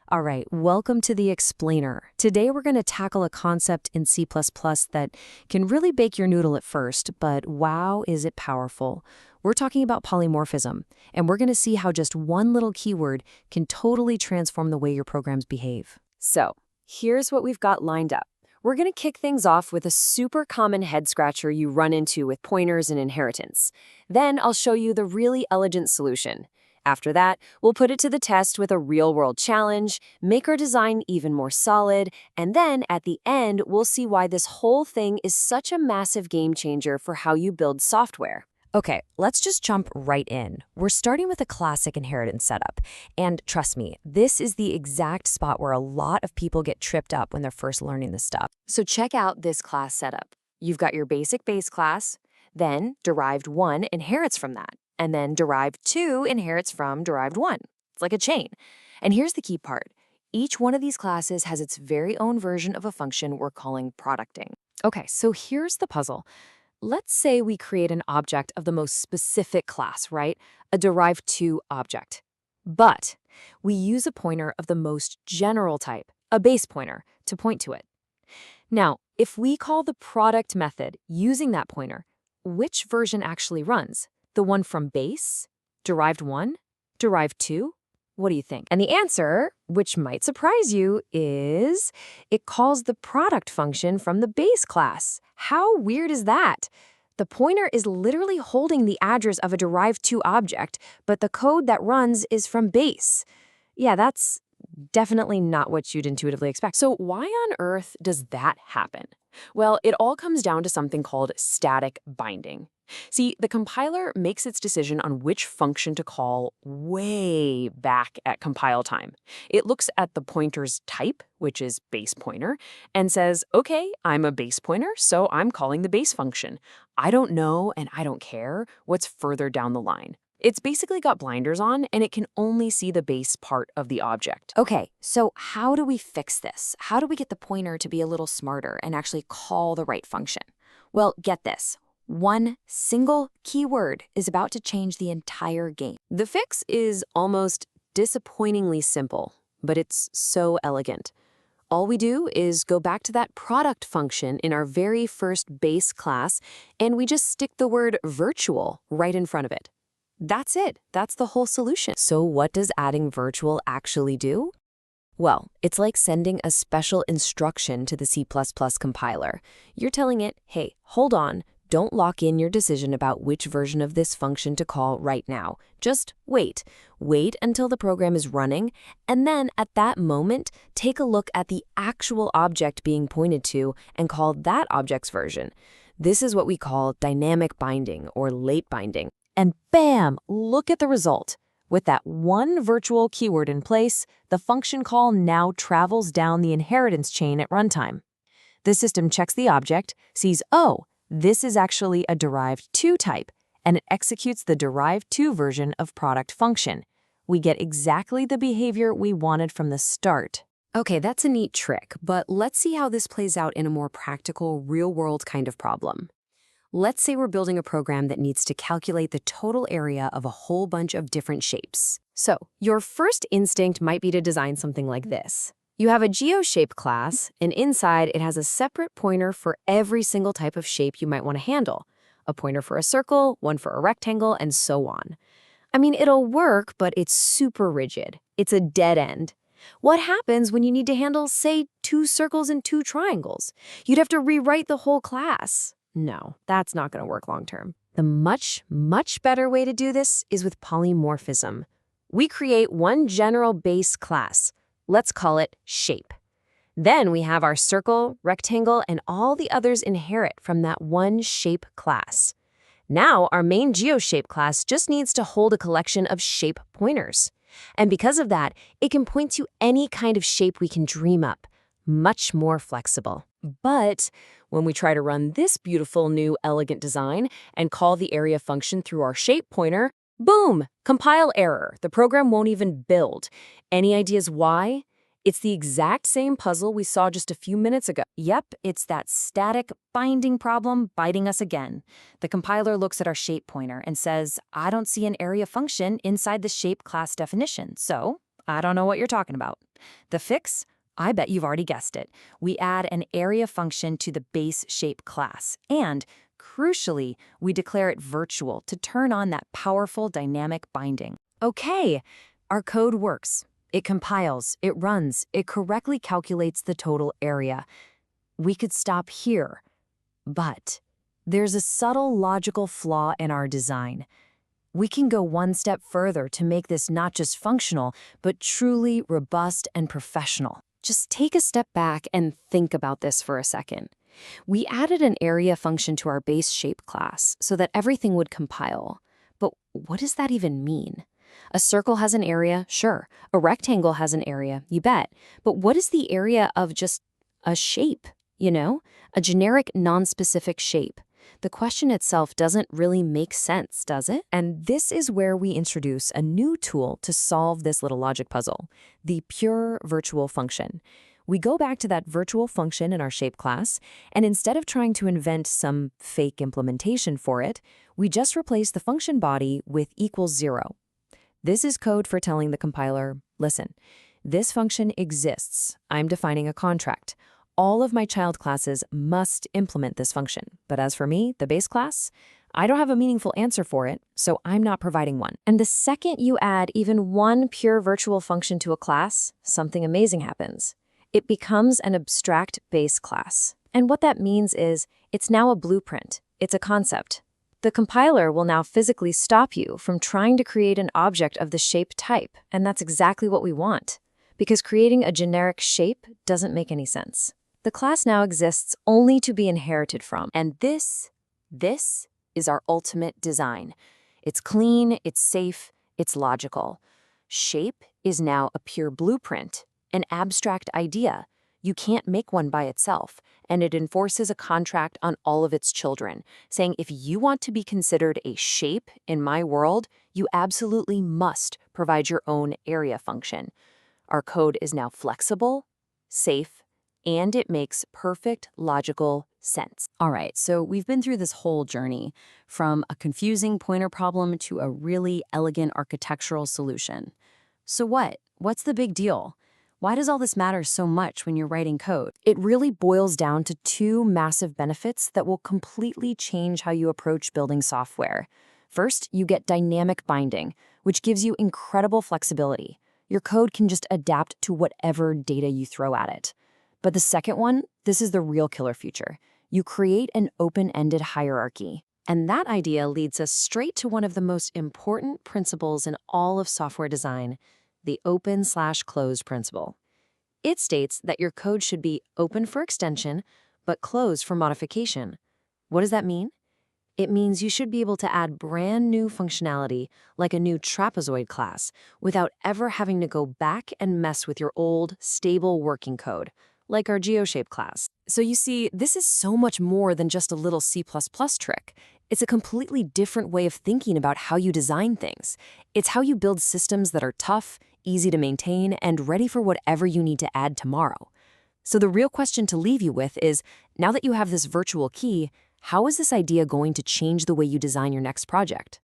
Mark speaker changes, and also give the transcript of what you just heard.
Speaker 1: All right, welcome to the Explainer. Today we're going to tackle a concept in C++ that can really bake your noodle at first, but wow, is it powerful. We're talking about polymorphism, and we're going to see how just one little keyword can totally transform the way your programs behave.
Speaker 2: So, here's what we've got lined up. We're going to kick things off with a super common head-scratcher you run into with pointers and inheritance. Then I'll show you the really elegant solution. After that, we'll put it to the test with a real-world challenge, make our design even more solid, and then at the end, we'll see why this whole thing is such a massive game changer for how you build software.
Speaker 1: Okay, let's just jump right in. We're starting with a classic inheritance setup. And trust me, this is the exact spot where a lot of people get tripped up when they're first learning this stuff.
Speaker 2: So check out this class setup. You've got your basic base class, then derived 1 inherits from that, and then derived 2 inherits from derived 1. It's like a chain. And here's the key part. Each one of these classes has its very own version of a function we're calling producting.
Speaker 1: Okay, so here's the puzzle. Let's say we create an object of the most specific class, right? A derived 2 object. But we use a pointer of the most general type, a base pointer, to point to it. Now, if we call the product method using that pointer, which version actually runs? The one from base? Derived 1? Derived 2? What do you think? And the answer, which might surprise you, is it calls the product function from the base class. How weird is that? The pointer is literally holding the address of a derived 2 object, but the code that runs is from base. Yeah, that's definitely not what you'd intuitively expect.
Speaker 2: So why on earth does that happen? Well, it all comes down to something called static binding. See, the compiler makes its decision on which function to call way back at compile time. It looks at the pointer's type, which is base pointer, and says, okay, I'm a base pointer, so I'm calling the base function. I don't know and I don't care what's further down the line. It's basically got blinders on, and it can only see the base part of the object.
Speaker 1: Okay, so how do we fix this? How do we get the pointer to be a little smarter and actually call the right function? Well, get this. One single keyword is about to change the entire game.
Speaker 2: The fix is almost disappointingly simple, but it's so elegant. All we do is go back to that product function in our very first base class, and we just stick the word virtual right in front of it. That's it. That's the whole solution.
Speaker 1: So what does adding virtual actually do? Well, it's like sending a special instruction to the C++ compiler. You're telling it, hey, hold on, don't lock in your decision about which version of this function to call right now. Just wait. Wait until the program is running, and then at that moment, take a look at the actual object being pointed to and call that object's version. This is what we call dynamic binding or late binding. And bam, look at the result. With that one virtual keyword in place, the function call now travels down the inheritance chain at runtime. The system checks the object, sees, oh, this is actually a derived 2 type, and it executes the derived 2 version of product function. We get exactly the behavior we wanted from the start.
Speaker 2: Okay, that's a neat trick, but let's see how this plays out in a more practical, real-world kind of problem. Let's say we're building a program that needs to calculate the total area of a whole bunch of different shapes. So, your first instinct might be to design something like this. You have a GeoShape class, and inside it has a separate pointer for every single type of shape you might want to handle. A pointer for a circle, one for a rectangle, and so on. I mean, it'll work, but it's super rigid. It's a dead end. What happens when you need to handle, say, 2 circles and 2 triangles? You'd have to rewrite the whole class. No, that's not going to work long term. The much, much better way to do this is with polymorphism. We create one general base class. Let's call it shape. Then we have our circle, rectangle, and all the others inherit from that one shape class. Now our main GeoShape class just needs to hold a collection of shape pointers. And because of that, it can point to any kind of shape we can dream up. Much more flexible. But when we try to run this beautiful new elegant design and call the area function through our shape pointer, boom, compile error. The program won't even build. Any ideas why? It's the exact same puzzle we saw just a few minutes ago. Yep, it's that static binding problem biting us again. The compiler looks at our shape pointer and says, I don't see an area function inside the shape class definition, so I don't know what you're talking about. The fix? I bet you've already guessed it. We add an area function to the base shape class, and, crucially, we declare it virtual to turn on that powerful dynamic binding. Okay, our code works. It compiles, it runs, it correctly calculates the total area. We could stop here, but there's a subtle logical flaw in our design. We can go one step further to make this not just functional, but truly robust and professional. Just take a step back and think about this for a second. We added an area function to our base shape class so that everything would compile. But what does that even mean? A circle has an area, sure. A rectangle has an area, you bet. But what is the area of just a shape, you know? A generic, non-specific shape. The question itself doesn't really make sense, does it? And this is where we introduce a new tool to solve this little logic puzzle, the pure virtual function. We go back to that virtual function in our shape class, and instead of trying to invent some fake implementation for it, we just replace the function body with equals 0. This is code for telling the compiler, listen, this function exists. I'm defining a contract. All of my child classes must implement this function. But as for me, the base class, I don't have a meaningful answer for it, so I'm not providing one. And the second you add even one pure virtual function to a class, something amazing happens. It becomes an abstract base class. And what that means is it's now a blueprint. It's a concept. The compiler will now physically stop you from trying to create an object of the shape type, and that's exactly what we want. Because creating a generic shape doesn't make any sense. The class now exists only to be inherited from, and this is our ultimate design. It's clean, it's safe, it's logical. Shape is now a pure blueprint, an abstract idea. You can't make one by itself, and it enforces a contract on all of its children, saying if you want to be considered a shape in my world, you absolutely must provide your own area function. Our code is now flexible, safe, and it makes perfect logical sense. All right, so we've been through this whole journey from a confusing pointer problem to a really elegant architectural solution. So what's the big deal? Why does all this matter so much when you're writing code? It really boils down to two massive benefits that will completely change how you approach building software. First, you get dynamic binding, which gives you incredible flexibility. Your code can just adapt to whatever data you throw at it. But the second one, this is the real killer feature. You create an open-ended hierarchy. And that idea leads us straight to one of the most important principles in all of software design, the open/closed principle. It states that your code should be open for extension, but closed for modification. What does that mean? It means you should be able to add brand new functionality, like a new trapezoid class, without ever having to go back and mess with your old, stable working code, like our GeoShape class. So you see, this is so much more than just a little C++ trick. It's a completely different way of thinking about how you design things. It's how you build systems that are tough, easy to maintain, and ready for whatever you need to add tomorrow. So the real question to leave you with is, now that you have this virtual key, how is this idea going to change the way you design your next project?